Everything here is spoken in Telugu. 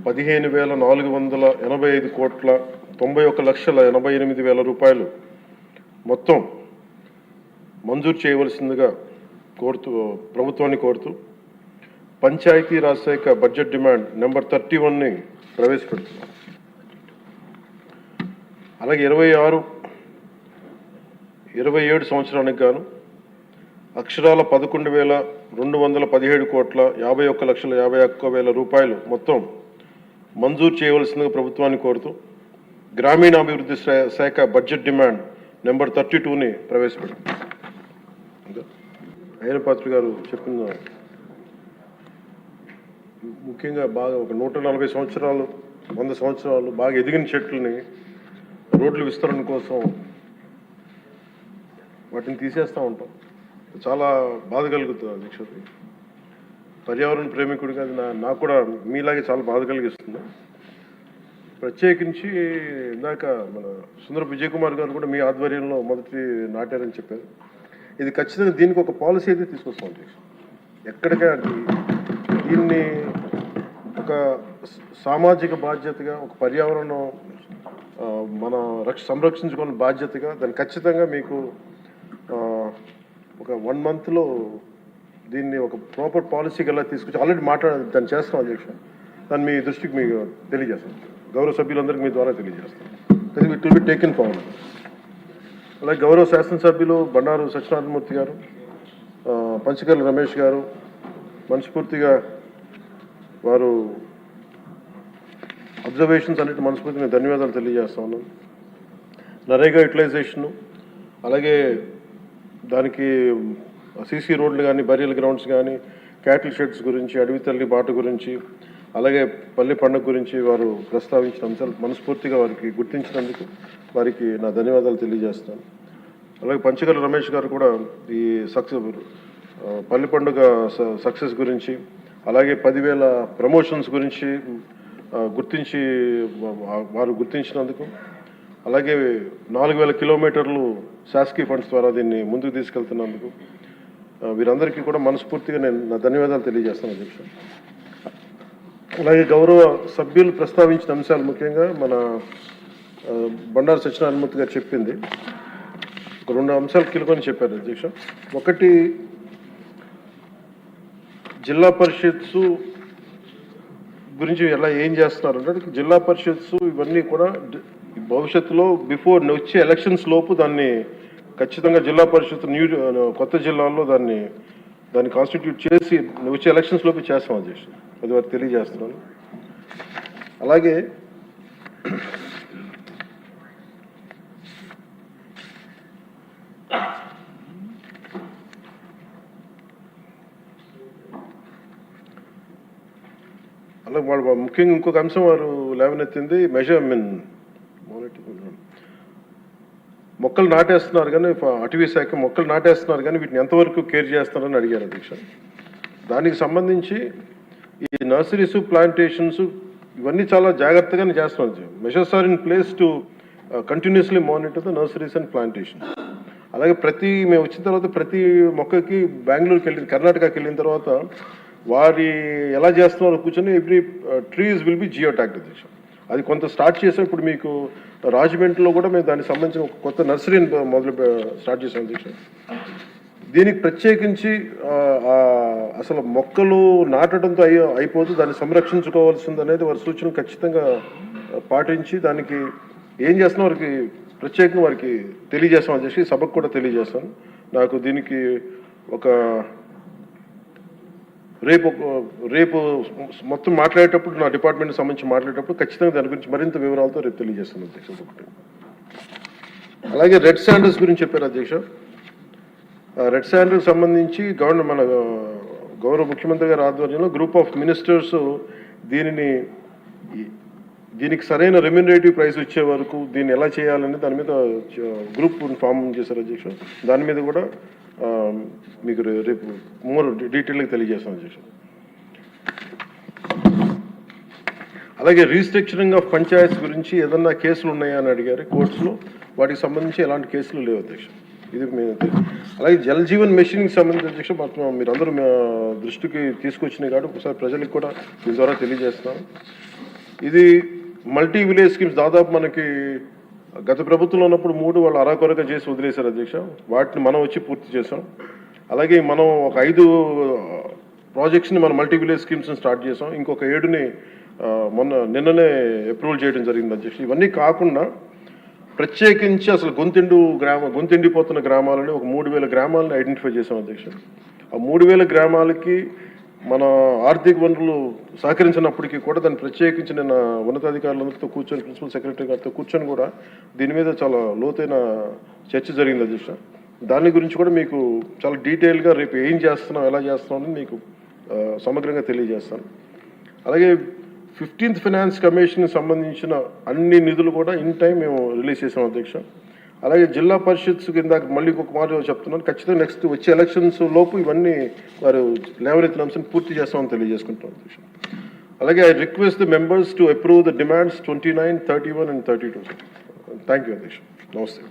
15,485 కోట్ల 91,88,000 రూపాయలు మొత్తం మంజూరు చేయవలసిందిగా ప్రభుత్వాన్ని కోరుతూ పంచాయతీరాజ్ శాఖ బడ్జెట్ డిమాండ్ నెంబర్ 31ని ప్రవేశపెడుతున్నాం. అలాగే 26-27 సంవత్సరానికి గాను అక్షరాల 11,217 కోట్ల 51,51,000 రూపాయలు మొత్తం మంజూరు చేయవలసిందిగా ప్రభుత్వాన్ని కోరుతూ గ్రామీణాభివృద్ధి శాఖ బడ్జెట్ డిమాండ్ నెంబర్ 32ని ప్రవేశపెడుతున్నాం. అయ్యన పాత్ర గారు చెప్పిన ముఖ్యంగా బాగా ఒక 140 సంవత్సరాలు 100 సంవత్సరాలు బాగా ఎదిగిన చెట్లని రోడ్ల విస్తరణ కోసం వాటిని తీసేస్తూ ఉంటాం. చాలా బాధ కలుగుతుంది అధ్యక్షుడి. పర్యావరణ ప్రేమికుడిగా నాకు కూడా మీలాగే చాలా బాధ కలిగిస్తుంది. ప్రత్యేకించి ఇందాక మన సుందర విజయ్ కుమార్ గారు కూడా మీ ఆధ్వర్యంలో మొదటి నాటారని చెప్పారు. ఇది ఖచ్చితంగా దీనికి ఒక పాలసీ అయితే తీసుకొస్తాం అధ్యక్షుడు. ఎక్కడికైనా దీన్ని ఒక సామాజిక బాధ్యతగా, ఒక పర్యావరణం మన సంరక్షించుకున్న బాధ్యతగా దాన్ని ఖచ్చితంగా మీకు ఒక 1 monthలో దీన్ని ఒక ప్రాపర్ పాలసీకి ఎలా తీసుకొచ్చి ఆల్రెడీ దాన్ని చేస్తాం అధ్యక్ష. దాన్ని మీ దృష్టికి మీకు తెలియజేస్తాం, గౌరవ సభ్యులందరికీ మీ ద్వారా తెలియజేస్తాం. It will be taken forward. అలాగే గౌరవ శాసనసభ్యులు బండారు సత్యనారాయణమూర్తి గారు, పంచకర్ల రమేష్ గారు మనస్ఫూర్తిగా వారు అబ్జర్వేషన్స్ అన్నిటి మనస్ఫూర్తిగా ధన్యవాదాలు తెలియజేస్తా ఉన్నాను. నరేగా యూటిలైజేషను, అలాగే దానికి సీసీ రోడ్లు కానీ, బరియల్ గ్రౌండ్స్ కానీ, క్యాటిల్ షెడ్స్ గురించి, అడవి తల్లి బాట గురించి, అలాగే పల్లె పండుగ గురించి వారు ప్రస్తావించిన అంశాలు మనస్ఫూర్తిగా వారికి గుర్తించినందుకు వారికి నా ధన్యవాదాలు తెలియజేస్తాను. అలాగే పంచకర్ల రమేష్ గారు కూడా ఈ పల్లె పండుగ సక్సెస్ గురించి, అలాగే 10,000 ప్రమోషన్స్ గురించి వారు గుర్తించినందుకు, అలాగే 4,000 కిలోమీటర్లు శాసకీయ ఫండ్స్ ద్వారా దీన్ని ముందుకు తీసుకెళ్తున్నందుకు వీరందరికీ కూడా మనస్ఫూర్తిగా నేను నా ధన్యవాదాలు తెలియజేస్తాను అధ్యక్ష. అలాగే గౌరవ సభ్యులు ప్రస్తావించిన అంశాలు ముఖ్యంగా మన బండారు సత్యనారాయణమూర్తి గారు చెప్పింది ఒక 2 అంశాలు కీలకని చెప్పారు అధ్యక్ష. ఒకటి, జిల్లా పరిషత్స్ గురించి ఎలా ఏం చేస్తున్నారు అంటే, జిల్లా పరిషత్స్ ఇవన్నీ కూడా భవిష్యత్తులో బిఫోర్ వచ్చే ఎలక్షన్స్ లోపు దాన్ని ఖచ్చితంగా జిల్లా పరిషత్ కొత్త జిల్లాల్లో దాన్ని కాన్స్టిట్యూట్ చేసి వచ్చే ఎలక్షన్స్ లోపు చేస్తాం అధ్యక్ష. అది వారికి తెలియజేస్తున్నాను. అలాగే వాడు ముఖ్యంగా ఇంకొక అంశం వారు లేవనెత్తింది మొక్కలు నాటేస్తున్నారు కానీ, అటవీ శాఖ మొక్కలు నాటేస్తున్నారు కానీ వీటిని ఎంతవరకు కేర్ చేస్తున్నారని అడిగారు అధ్యక్ష. దానికి సంబంధించి ఈ నర్సరీస్, ప్లాంటేషన్స్ ఇవన్నీ చాలా జాగ్రత్తగానే చేస్తున్నారు. Measures are in place to continuously monitor the nurseries and plantations. అలాగే మేము వచ్చిన తర్వాత ప్రతి మొక్కకి బెంగళూరుకి కర్ణాటకకి వెళ్ళిన తర్వాత వారి ఎలా చేస్తున్నారో కూర్చొని every trees will be geo tagged అధ్యక్ష. అది కొంత స్టార్ట్ చేసాం. ఇప్పుడు మీకు రాజమండ్రిలో కూడా మేము దానికి సంబంధించిన ఒక కొత్త నర్సరీని స్టార్ట్ చేసాం అధ్యక్ష. దీనికి ప్రత్యేకించి అసలు మొక్కలు నాటడంతో అయిపోతూ దాన్ని సంరక్షించుకోవాల్సింది అనేది వారి సూచన ఖచ్చితంగా పాటించి దానికి ఏం చేస్తున్నా వారికి ప్రత్యేకంగా వారికి తెలియజేస్తాం అధ్యక్ష. ఈ సభకు కూడా తెలియజేస్తాను. నాకు దీనికి ఒక రేపు మొత్తం మాట్లాడేటప్పుడు నా డిపార్ట్మెంట్కి సంబంధించి మాట్లాడేటప్పుడు ఖచ్చితంగా దాని గురించి మరింత వివరాలతో రేపు తెలియజేస్తాను అధ్యక్ష. అలాగే రెడ్ శాండల్స్ గురించి చెప్పారు అధ్యక్ష. రెడ్ శాండల్స్ సంబంధించి మన గౌరవ ముఖ్యమంత్రి గారి ఆధ్వర్యంలో గ్రూప్ ఆఫ్ మినిస్టర్స్ దీనికి సరైన రెమ్యూనరేటివ్ ప్రైస్ వచ్చే వరకు దీన్ని ఎలా చేయాలని దాని మీద గ్రూప్ ఫామ్ చేశారు అధ్యక్ష. దాని మీద కూడా మీకు రేపు మోర్ డీటెయిల్గా తెలియజేస్తాను అధ్యక్ష. అలాగే రీస్ట్రక్చరింగ్ ఆఫ్ పంచాయత్స్ గురించి ఏదన్నా కేసులు ఉన్నాయా అని అడిగారు కోర్ట్స్లో. వాటికి సంబంధించి ఎలాంటి కేసులు లేవు అధ్యక్ష. ఇది అలాగే జల్ జీవన్ మెషిన్కి సంబంధించి అధ్యక్ష మీరందరూ దృష్టికి తీసుకొచ్చినాయి కాబట్టి ఒకసారి ప్రజలకు కూడా మీ ద్వారా తెలియజేస్తున్నాను. ఇది మల్టీ విలేజ్ స్కీమ్స్ దాదాపు మనకి గత ప్రభుత్వంలో ఉన్నప్పుడు 3 వాళ్ళు అరాకొరగా చేసి వదిలేశారు అధ్యక్ష. వాటిని మనం వచ్చి పూర్తి చేసాం. అలాగే మనం ఒక 5 ప్రాజెక్ట్స్ని మనం మల్టీ విలేజ్ స్కీమ్స్ని స్టార్ట్ చేసాం. ఇంకొక 7ని నిన్ననే అప్రూవల్ చేయడం జరిగింది అధ్యక్ష. ఇవన్నీ కాకుండా ప్రత్యేకించి అసలు గొంతిండిపోతున్న గ్రామాలని ఒక 3000 గ్రామాలని ఐడెంటిఫై చేసాం అధ్యక్ష. ఆ 3000 గ్రామాలకి మన ఆర్థిక వనరులు సహకరించినప్పటికీ కూడా దాన్ని ప్రత్యేకించి నిన్న ఉన్నతాధికారులందరితో కూర్చొని ప్రిన్సిపల్ సెక్రటరీ గారితో కూర్చొని కూడా దీని మీద చాలా లోతైన చర్చ జరిగింది అధ్యక్ష. దాని గురించి కూడా మీకు చాలా డీటెయిల్గా రేపు ఏం చేస్తున్నాం, ఎలా చేస్తున్నాం అని మీకు సమగ్రంగా తెలియజేస్తాను. అలాగే 15th ఫైనాన్స్ కమిషన్ సంబంధించిన అన్ని నిధులు కూడా ఇన్ టైం మేము రిలీజ్ చేసాం అధ్యక్ష. అలాగే జిల్లా పరిషత్స్ కింద మళ్ళీ ఇంకొక మాట చెప్తున్నాను, ఖచ్చితంగా నెక్స్ట్ వచ్చే ఎలక్షన్స్ లోపు ఇవన్నీ వారు లేవనెత్తిన అంశాన్ని పూర్తి చేస్తామని తెలియజేసుకుంటాం అధ్యక్ష. అలాగే I request the members to approve the demands 29, 31 and 32. Thank you అధ్యక్ష. నమస్తే.